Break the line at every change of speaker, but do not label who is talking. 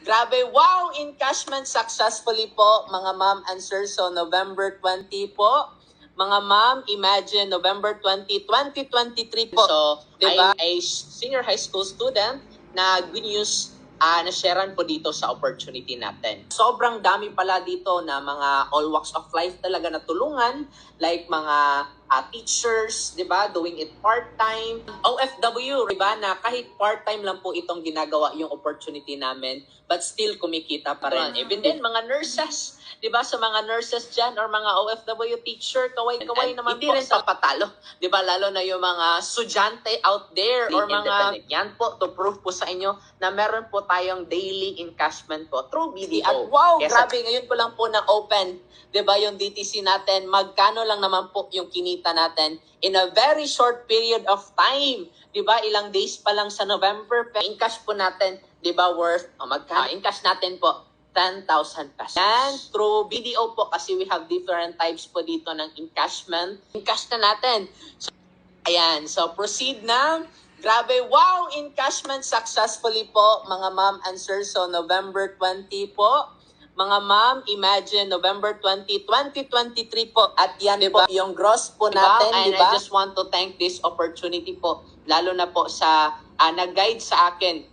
Grabe, wow! Encashment successfully po, mga ma'am and sir. So, November 20 po. Mga ma'am, imagine, November 20, 2023 po. So, diba? I'm a senior high school student na good news na-sharean po dito sa opportunity natin. Sobrang dami pala dito na mga all walks of life talaga na tulungan, like mga teachers, di ba, doing it part-time. OFW, di ba, na kahit part-time lang po itong ginagawa yung opportunity namin, but still kumikita pa rin. Even din, mga nurses, di ba, sa mga nurses dyan, or mga OFW teacher, kaway-kaway naman po sa patalo. Di ba, lalo na yung mga estudyante out there, or mga, yan po, to prove po sa inyo na meron po tayong daily encashment po through BDO. At wow, grabe, ngayon ko lang po na-open, di ba, yung DTC natin, magkano lang naman po yung kinita natin in a very short period of time. Di ba, ilang days pa lang sa November, encash po natin, di ba, worth, magkano, encash natin po, 10,000 pesos. And through BDO po, kasi we have different types po dito ng encashment. Encash na natin. So, ayan, so proceed na. Grabe, wow! Encashment successfully po, mga ma'am and sir. So, November 20 po. Mga ma'am, imagine, November 20, 2023 po. At yan po, yung gross po natin, and diba? I just want to thank this opportunity po, lalo na po sa nag-guide sa akin